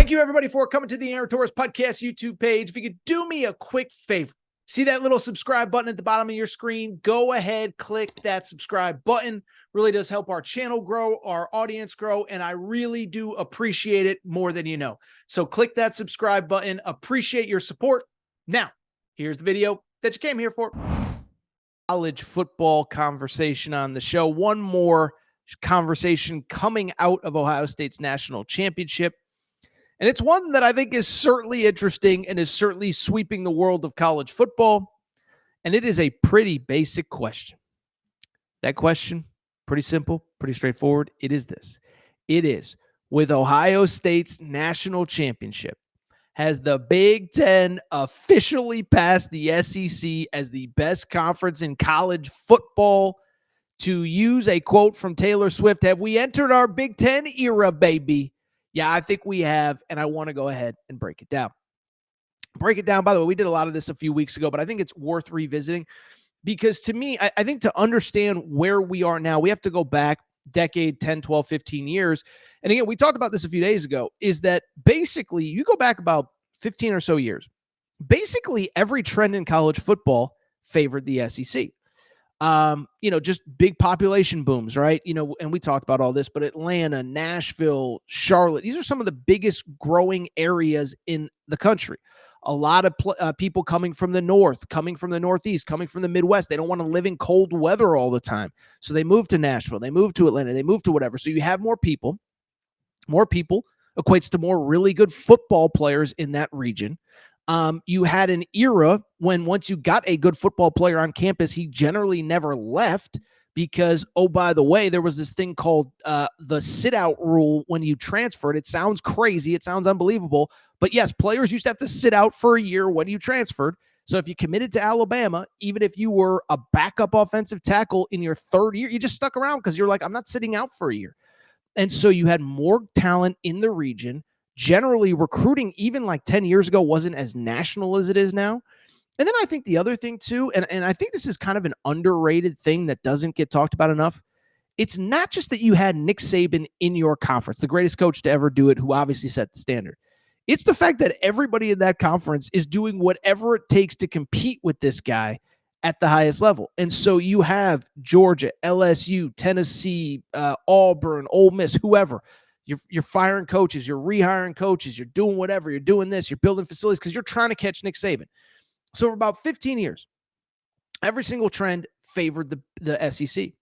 Thank you, everybody, for coming to the Aaron Torres Podcast YouTube page. If you could do me a quick favor, see that little subscribe button at the bottom of your screen? Go ahead, click that subscribe button. Really does help our channel grow, our audience grow, and I really do appreciate it more than you know. So click that subscribe button. Appreciate your support. Now, here's the video that you came here for. College football conversation on the show. One more conversation coming out of Ohio State's national championship. And it's one that I think is certainly interesting and is certainly sweeping the world of college football. And it is a pretty basic question. That question, pretty simple, pretty straightforward. It is this. It is, with Ohio State's national championship, has the Big Ten officially passed the SEC as the best conference in college football? To use a quote from Taylor Swift, have we entered our Big Ten era, baby? Yeah, I think we have, and I want to go ahead and break it down. By the way, we did a lot of this a few weeks ago, but I think it's worth revisiting because to me, I think to understand where we are now, we have to go back decade, 10, 12, 15 years. And again, we talked about this a few days ago, is that basically you go back about 15 or so years, basically every trend in college football favored the SEC. Just big population booms, right? And we talked about all this, but Atlanta, Nashville, Charlotte, these are some of the biggest growing areas in the country. A lot of people coming from the north, coming from the northeast, coming from the Midwest. They don't want to live in cold weather all the time. So they move to Nashville, they move to Atlanta, they move to whatever. So you have more people. More people equates to more really good football players in that region. You had an era when once you got a good football player on campus, he generally never left because, oh, by the way, there was this thing called the sit-out rule when you transferred. It sounds crazy. It sounds unbelievable. But, yes, players used to have to sit out for a year when you transferred. So if you committed to Alabama, even if you were a backup offensive tackle in your third year, you just stuck around because you're like, I'm not sitting out for a year. And so you had more talent in the region. Generally, recruiting even like 10 years ago wasn't as national as it is now. And then I think the other thing too, and I think this is kind of an underrated thing that doesn't get talked about enough. It's not just that you had Nick Saban in your conference, the greatest coach to ever do it, who obviously set the standard. It's the fact that everybody in that conference is doing whatever it takes to compete with this guy at the highest level. And so you have Georgia, LSU, Tennessee, Auburn, Ole Miss, whoever. You're firing coaches, you're rehiring coaches, you're doing whatever, you're doing this, you're building facilities because you're trying to catch Nick Saban. So for about 15 years, every single trend favored the SEC.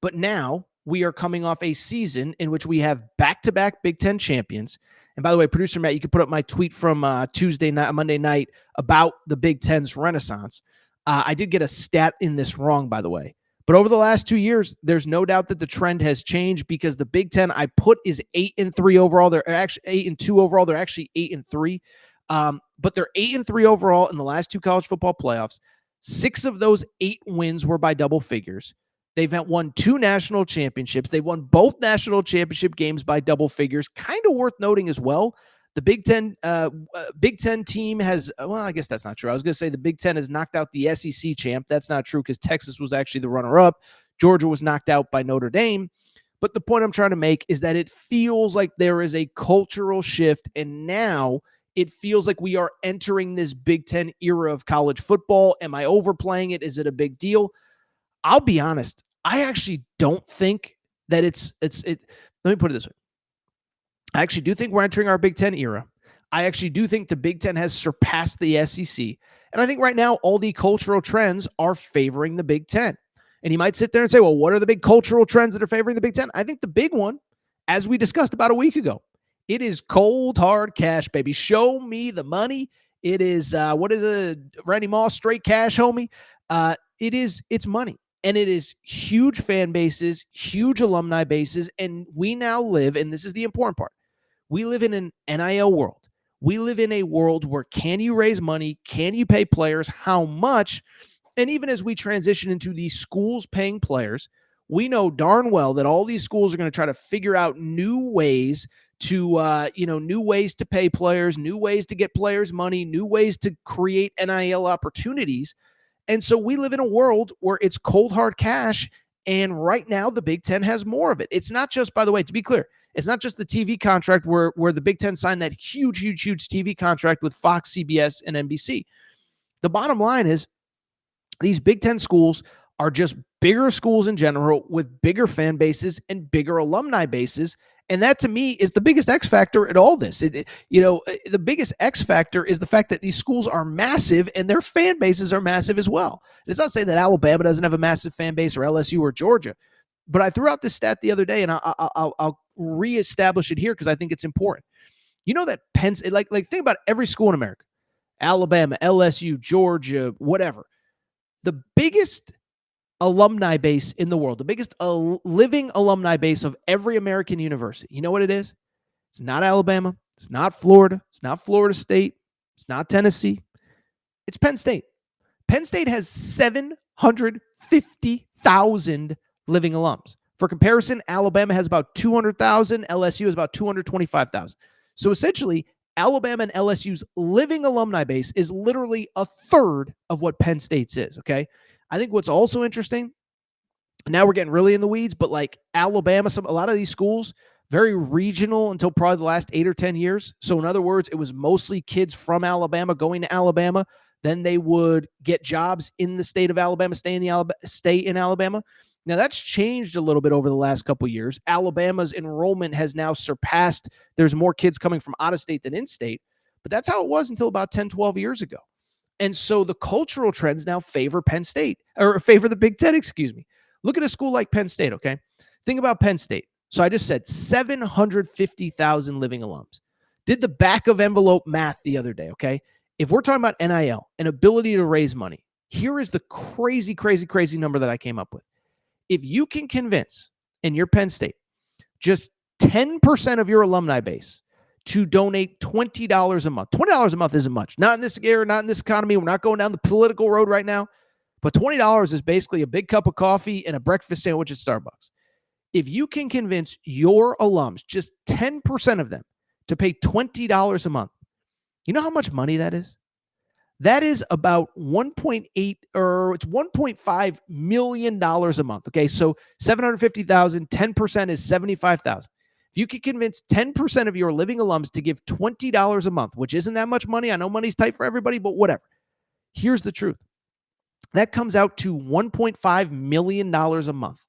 But now we are coming off a season in which we have back-to-back Big Ten champions. And by the way, producer Matt, you can put up my tweet from Monday night about the Big Ten's renaissance. I did get a stat in this wrong, by the way. But over the last 2 years, there's no doubt that the trend has changed because the Big Ten I put is 8-3 overall. They're actually 8-2 overall. They're actually 8-3. But they're 8-3 overall in the last two college football playoffs. 6 of those 8 wins were by double figures. They've won 2 national championships. They've won both national championship games by double figures. Kind of worth noting as well. The Big Ten team has, well, I guess that's not true. I was going to say the Big Ten has knocked out the SEC champ. That's not true because Texas was actually the runner-up. Georgia was knocked out by Notre Dame. But the point I'm trying to make is that it feels like there is a cultural shift, and now it feels like we are entering this Big Ten era of college football. Am I overplaying it? Is it a big deal? I'll be honest. I actually don't think that it's. Let me put it this way. I actually do think we're entering our Big Ten era. I actually do think the Big Ten has surpassed the SEC. And I think right now all the cultural trends are favoring the Big Ten. And you might sit there and say, well, what are the big cultural trends that are favoring the Big Ten? I think the big one, as we discussed about a week ago, it is cold, hard cash, baby. Show me the money. It is, what is it, Randy Moss, straight cash, homie? It's money. And it is huge fan bases, huge alumni bases. And we now live, and this is the important part, we live in an NIL world. We live in a world where can you raise money? Can you pay players? How much? And even as we transition into these schools paying players, we know darn well that all these schools are going to try to figure out new ways to, new ways to pay players, new ways to get players money, new ways to create NIL opportunities. And so we live in a world where it's cold, hard cash. And right now the Big Ten has more of it. It's not just, by the way, to be clear, It's not just the TV contract where the Big Ten signed that huge TV contract with Fox, CBS, and NBC. The bottom line is these Big Ten schools are just bigger schools in general with bigger fan bases and bigger alumni bases. And that to me is the biggest X factor in all this. The biggest X factor is the fact that these schools are massive and their fan bases are massive as well. It's not saying that Alabama doesn't have a massive fan base or LSU or Georgia, but I threw out this stat the other day and I'll reestablish it here because I think it's important. You know that Penn State, like think about every school in America, Alabama, LSU, Georgia, whatever. The biggest alumni base in the world, the biggest living alumni base of every American university. You know what it is? It's not Alabama. It's not Florida. It's not Florida State. It's not Tennessee. It's Penn State. Penn State has 750,000 living alums. For comparison, Alabama has about 200,000. LSU has about 225,000. So essentially, Alabama and LSU's living alumni base is literally a third of what Penn State's is, okay? I think what's also interesting, now we're getting really in the weeds, but like Alabama, a lot of these schools, very regional until probably the last 8 or 10 years. So in other words, it was mostly kids from Alabama going to Alabama. Then they would get jobs in the state of Alabama, stay in Alabama. Now that's changed a little bit over the last couple of years. Alabama's enrollment has now surpassed, there's more kids coming from out of state than in state, but that's how it was until about 10, 12 years ago. And so the cultural trends now favor Penn State, or favor the Big Ten, excuse me. Look at a school like Penn State, okay? Think about Penn State. So I just said 750,000 living alums. Did the back of envelope math the other day, okay? If we're talking about NIL, an ability to raise money, here is the crazy, crazy, crazy number that I came up with. If you can convince, in your Penn State, just 10% of your alumni base to donate $20 a month. $20 a month isn't much. Not in this era, not in this economy. We're not going down the political road right now. But $20 is basically a big cup of coffee and a breakfast sandwich at Starbucks. If you can convince your alums, just 10% of them, to pay $20 a month, you know how much money that is? That is about 1.8 or it's $1.5 million a month. Okay, so 750,000, 10% is 75,000. If you can convince 10% of your living alums to give $20 a month, which isn't that much money, I know money's tight for everybody, but whatever. Here's the truth. That comes out to $1.5 million a month.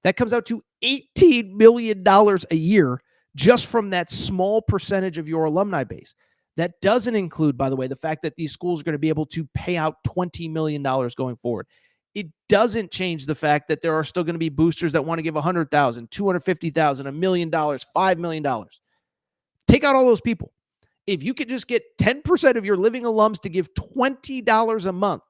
That comes out to $18 million a year just from that small percentage of your alumni base. That doesn't include, by the way, the fact that these schools are going to be able to pay out $20 million going forward. It doesn't change the fact that there are still going to be boosters that want to give $100,000, $250,000, $1 million, $5 million. Take out all those people. If you could just get 10% of your living alums to give $20 a month,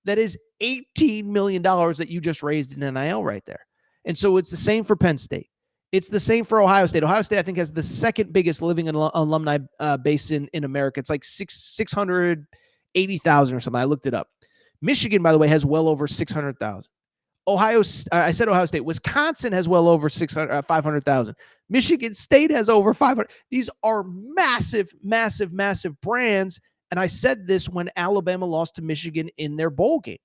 that is $18 million that you just raised in NIL right there. And so it's the same for Penn State. It's the same for Ohio State. Ohio State, I think, has the second biggest living alumni base in America. It's like 680,000 or something. I looked it up. Michigan, by the way, has well over 600,000. Ohio State. Wisconsin has well over 500,000. Michigan State has over 500. These are massive, massive, massive brands. And I said this when Alabama lost to Michigan in their bowl game,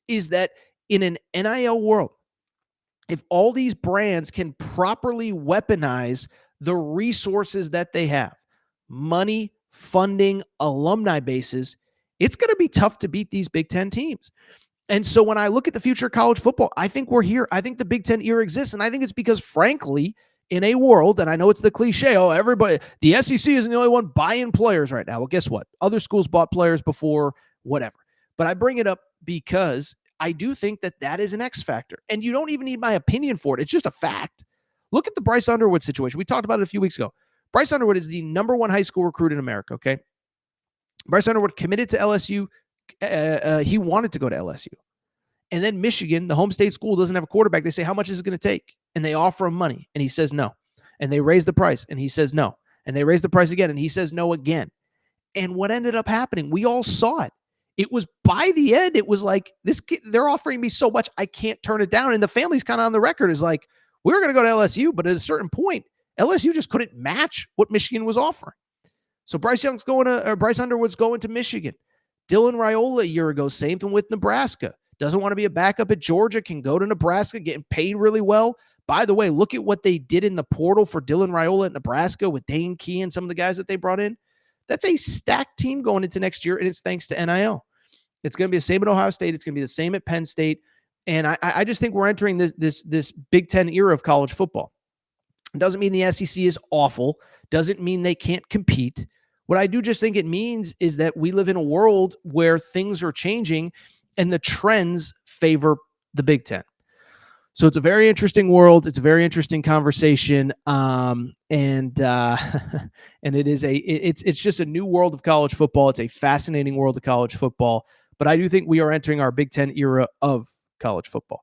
is that in an NIL world, if all these brands can properly weaponize the resources that they have, money, funding, alumni bases, it's going to be tough to beat these Big Ten teams. And so when I look at the future of college football, I think we're here. I think the Big Ten era exists. And I think it's because, frankly, in a world, and I know it's the cliche, everybody, the SEC isn't the only one buying players right now. Well, guess what? Other schools bought players before, whatever. But I bring it up because I do think that is an X factor. And you don't even need my opinion for it. It's just a fact. Look at the Bryce Underwood situation. We talked about it a few weeks ago. Bryce Underwood is the #1 high school recruit in America, okay? Bryce Underwood committed to LSU. He wanted to go to LSU. And then Michigan, the home state school, doesn't have a quarterback. They say, how much is it going to take? And they offer him money. And he says no. And they raise the price. And he says no. And they raise the price again. And he says no again. And what ended up happening? We all saw it. It was by the end, it was like, this kid, they're offering me so much, I can't turn it down. And the family's kind of on the record is like, we were going to go to LSU, but at a certain point, LSU just couldn't match what Michigan was offering. So Bryce Underwood's going to Michigan. Dylan Raiola a year ago, same thing with Nebraska. Doesn't want to be a backup at Georgia, can go to Nebraska, getting paid really well. By the way, look at what they did in the portal for Dylan Raiola at Nebraska with Dane Key and some of the guys that they brought in. That's a stacked team going into next year, and it's thanks to NIL. It's going to be the same at Ohio State. It's going to be the same at Penn State. And I just think we're entering this Big Ten era of college football. It doesn't mean the SEC is awful. Doesn't mean they can't compete. What I do just think it means is that we live in a world where things are changing and the trends favor the Big Ten. So it's a very interesting world. It's a very interesting conversation. And it is it's just a new world of college football. It's a fascinating world of college football. But I do think we are entering our Big Ten era of college football.